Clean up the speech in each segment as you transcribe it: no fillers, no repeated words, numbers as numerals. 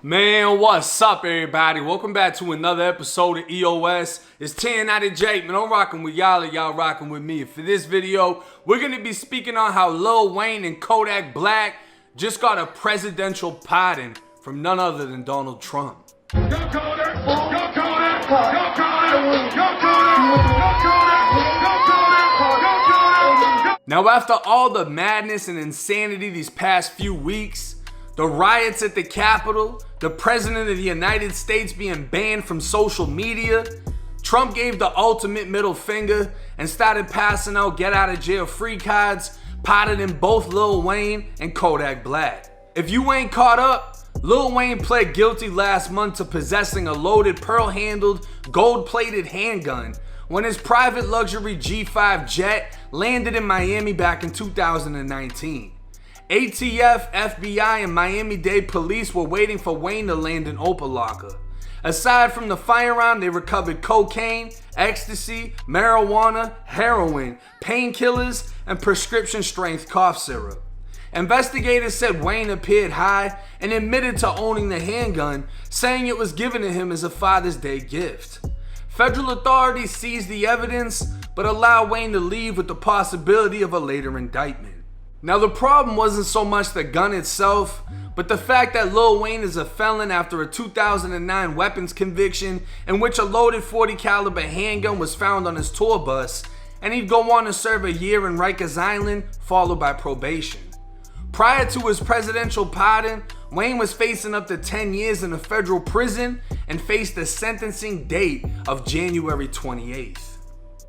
Man, what's up, everybody? Welcome back to another episode of EOS. It's 10 out of Jake, man. I'm rocking with y'all and y'all rocking with me. For this video, we're going to be speaking on how Lil Wayne and Kodak Black just got a presidential pardon from none other than Donald Trump. Go Kodak! Go Kodak! Go Kodak! Go Kodak! Go Kodak! Now, after all the madness and insanity these past few weeks, the riots at the Capitol, the President of the United States being banned from social media, Trump gave the ultimate middle finger and started passing out get out of jail free cards, pardoning both Lil Wayne and Kodak Black. If you ain't caught up, Lil Wayne pled guilty last month to possessing a loaded pearl-handled, gold-plated handgun when his private luxury G5 jet landed in Miami back in 2019. ATF, FBI, and Miami-Dade police were waiting for Wayne to land in Opa-locka. Aside from the firearm, they recovered cocaine, ecstasy, marijuana, heroin, painkillers, and prescription-strength cough syrup. Investigators said Wayne appeared high and admitted to owning the handgun, saying it was given to him as a Father's Day gift. Federal authorities seized the evidence, but allowed Wayne to leave with the possibility of a later indictment. Now, the problem wasn't so much the gun itself, but the fact that Lil Wayne is a felon after a 2009 weapons conviction in which a loaded .40 caliber handgun was found on his tour bus, and he'd go on to serve a year in Rikers Island, followed by probation. Prior to his presidential pardon, Wayne was facing up to 10 years in a federal prison and faced a sentencing date of January 28th.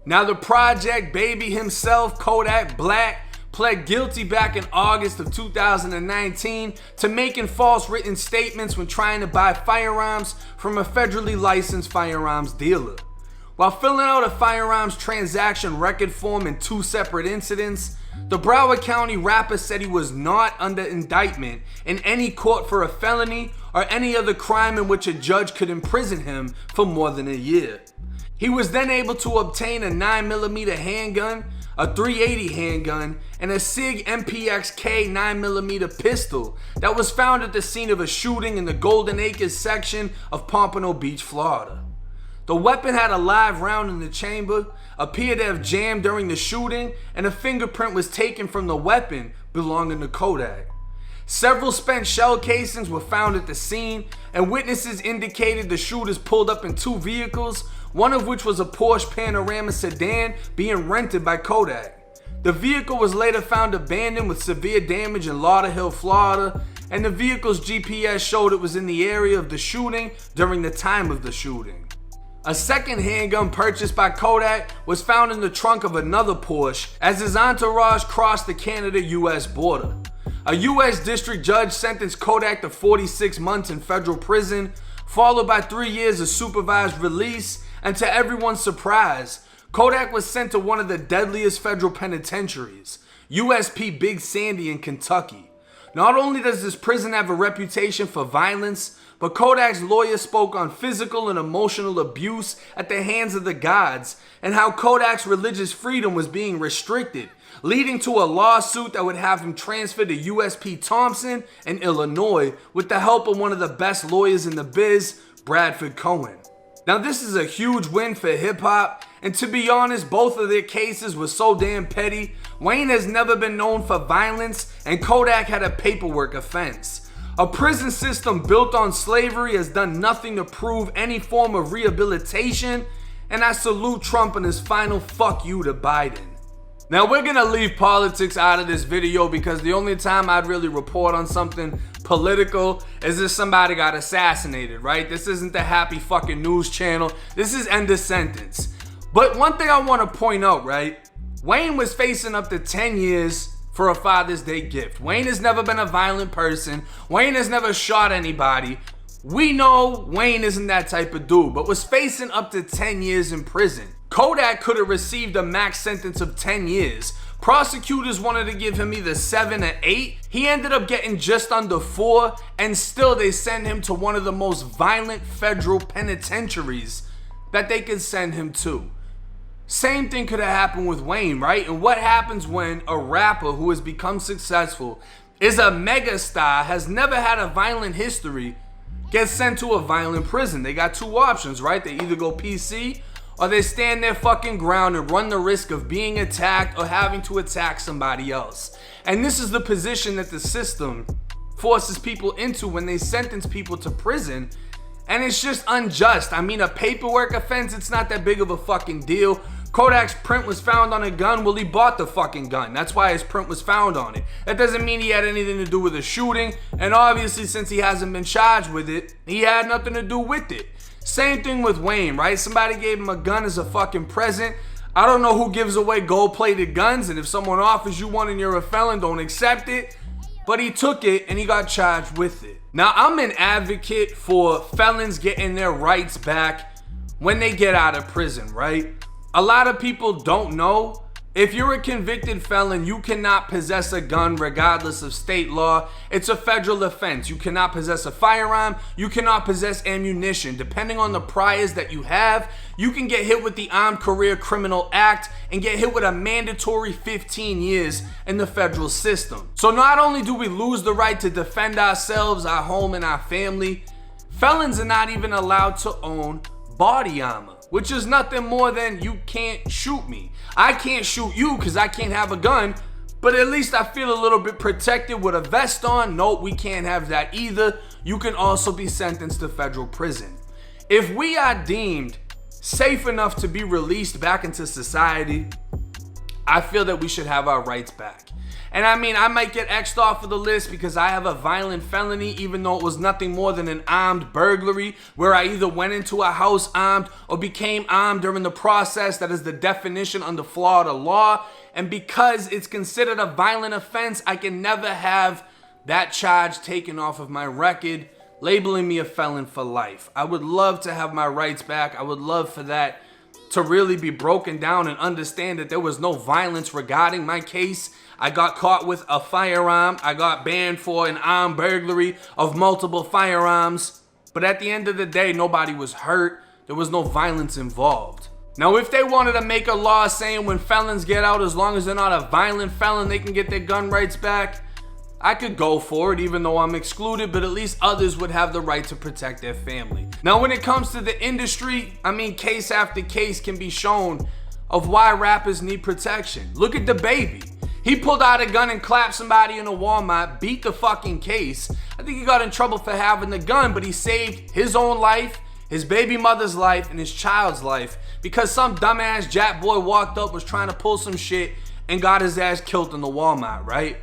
Now, the Project Baby himself, Kodak Black, pled guilty back in August of 2019 to making false written statements when trying to buy firearms from a federally licensed firearms dealer. While filling out a firearms transaction record form in two separate incidents, the Broward County rapper said he was not under indictment in any court for a felony or any other crime in which a judge could imprison him for more than a year. He was then able to obtain a 9mm handgun, a .380 handgun, and a SIG MPX-K 9mm pistol that was found at the scene of a shooting in the Golden Acres section of Pompano Beach, Florida. The weapon had a live round in the chamber, appeared to have jammed during the shooting, and a fingerprint was taken from the weapon belonging to Kodak. Several spent shell casings were found at the scene, and witnesses indicated the shooters pulled up in two vehicles, one of which was a Porsche Panorama sedan being rented by Kodak. The vehicle was later found abandoned with severe damage in Lauderhill, Florida, and the vehicle's GPS showed it was in the area of the shooting during the time of the shooting. A second handgun purchased by Kodak was found in the trunk of another Porsche as his entourage crossed the Canada-US border. A U.S. district judge sentenced Kodak to 46 months in federal prison, followed by 3 years of supervised release, and to everyone's surprise, Kodak was sent to one of the deadliest federal penitentiaries, USP Big Sandy in Kentucky. Not only does this prison have a reputation for violence, but Kodak's lawyer spoke on physical and emotional abuse at the hands of the guards and how Kodak's religious freedom was being restricted, leading to a lawsuit that would have him transferred to USP Thompson in Illinois with the help of one of the best lawyers in the biz, Bradford Cohen. Now, this is a huge win for hip-hop, and to be honest, both of their cases were so damn petty. Wayne has never been known for violence, and Kodak had a paperwork offense. A prison system built on slavery has done nothing to prove any form of rehabilitation, and I salute Trump and his final fuck you to Biden. Now, we're gonna leave politics out of this video because the only time I'd really report on something political is if somebody got assassinated, right? This isn't the happy fucking news channel. This is end of sentence. But one thing I want to point out, right? Wayne was facing up to 10 years for a Father's Day gift. Wayne has never been a violent person. Wayne has never shot anybody. We know Wayne isn't that type of dude, but was facing up to 10 years in prison. Kodak could have received a max sentence of 10 years. Prosecutors wanted to give him either 7 or 8. He ended up getting just under 4, and still they send him to one of the most violent federal penitentiaries that they could send him to. Same thing could have happened with Wayne, right? And what happens when a rapper who has become successful, is a megastar, has never had a violent history, get sent to a violent prison. They got two options, right? They either go PC or they stand their fucking ground and run the risk of being attacked or having to attack somebody else. And this is the position that the system forces people into when they sentence people to prison. And it's just unjust. I mean, a paperwork offense, it's not that big of a fucking deal. Kodak's print was found on a gun. Well, he bought the fucking gun. That's why his print was found on it. That doesn't mean he had anything to do with the shooting. And obviously, since he hasn't been charged with it, he had nothing to do with it. Same thing with Wayne, right? Somebody gave him a gun as a fucking present. I don't know who gives away gold-plated guns, and if someone offers you one and you're a felon, don't accept it. But he took it and he got charged with it. Now, I'm an advocate for felons getting their rights back when they get out of prison, right? A lot of people don't know. If you're a convicted felon, you cannot possess a gun regardless of state law. It's a federal offense. You cannot possess a firearm. You cannot possess ammunition. Depending on the priors that you have, you can get hit with the Armed Career Criminal Act and get hit with a mandatory 15 years in the federal system. So not only do we lose the right to defend ourselves, our home, and our family, felons are not even allowed to own body armor, which is nothing more than you can't shoot me. I can't shoot you because I can't have a gun, but at least I feel a little bit protected with a vest on. Nope, we can't have that either. You can also be sentenced to federal prison. If we are deemed safe enough to be released back into society, I feel that we should have our rights back. And I mean, I might get X'd off of the list because I have a violent felony, even though it was nothing more than an armed burglary, where I either went into a house armed or became armed during the process. That is the definition under Florida law. And because it's considered a violent offense, I can never have that charge taken off of my record, labeling me a felon for life. I would love to have my rights back. I would love for that to really be broken down and understand that there was no violence regarding my case. I got caught with a firearm. I got banned for an armed burglary of multiple firearms. But at the end of the day, nobody was hurt. There was no violence involved. Now, if they wanted to make a law saying when felons get out, as long as they're not a violent felon, they can get their gun rights back, I could go for it, even though I'm excluded, but at least others would have the right to protect their family. Now, when it comes to the industry, I mean, case after case can be shown of why rappers need protection. Look at DaBaby. He pulled out a gun and clapped somebody in a Walmart, beat the fucking case. I think he got in trouble for having the gun, but he saved his own life, his baby mother's life, and his child's life because some dumbass Jack boy walked up, was trying to pull some shit, and got his ass killed in the Walmart, right?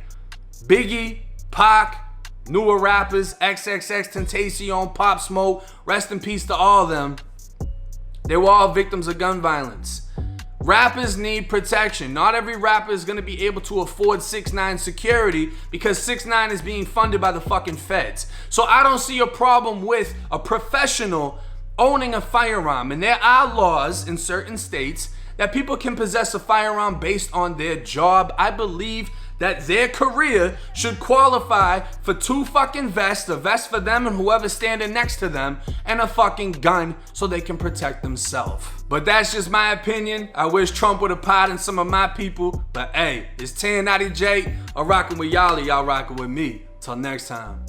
Biggie, Pac, newer rappers, XXXTentacion, Pop Smoke, rest in peace to all of them. They were all victims of gun violence. Rappers need protection. Not every rapper is going to be able to afford 6ix9ine security because 6ix9ine is being funded by the fucking feds. So I don't see a problem with a professional owning a firearm. And there are laws in certain states that people can possess a firearm based on their job. I believe that their career should qualify for 2 fucking vests, a vest for them and whoever's standing next to them, and a fucking gun so they can protect themselves. But that's just my opinion. I wish Trump would have pardoned some of my people, but hey, it's 1090J. I'm rocking with y'all, y'all rocking with me. Till next time.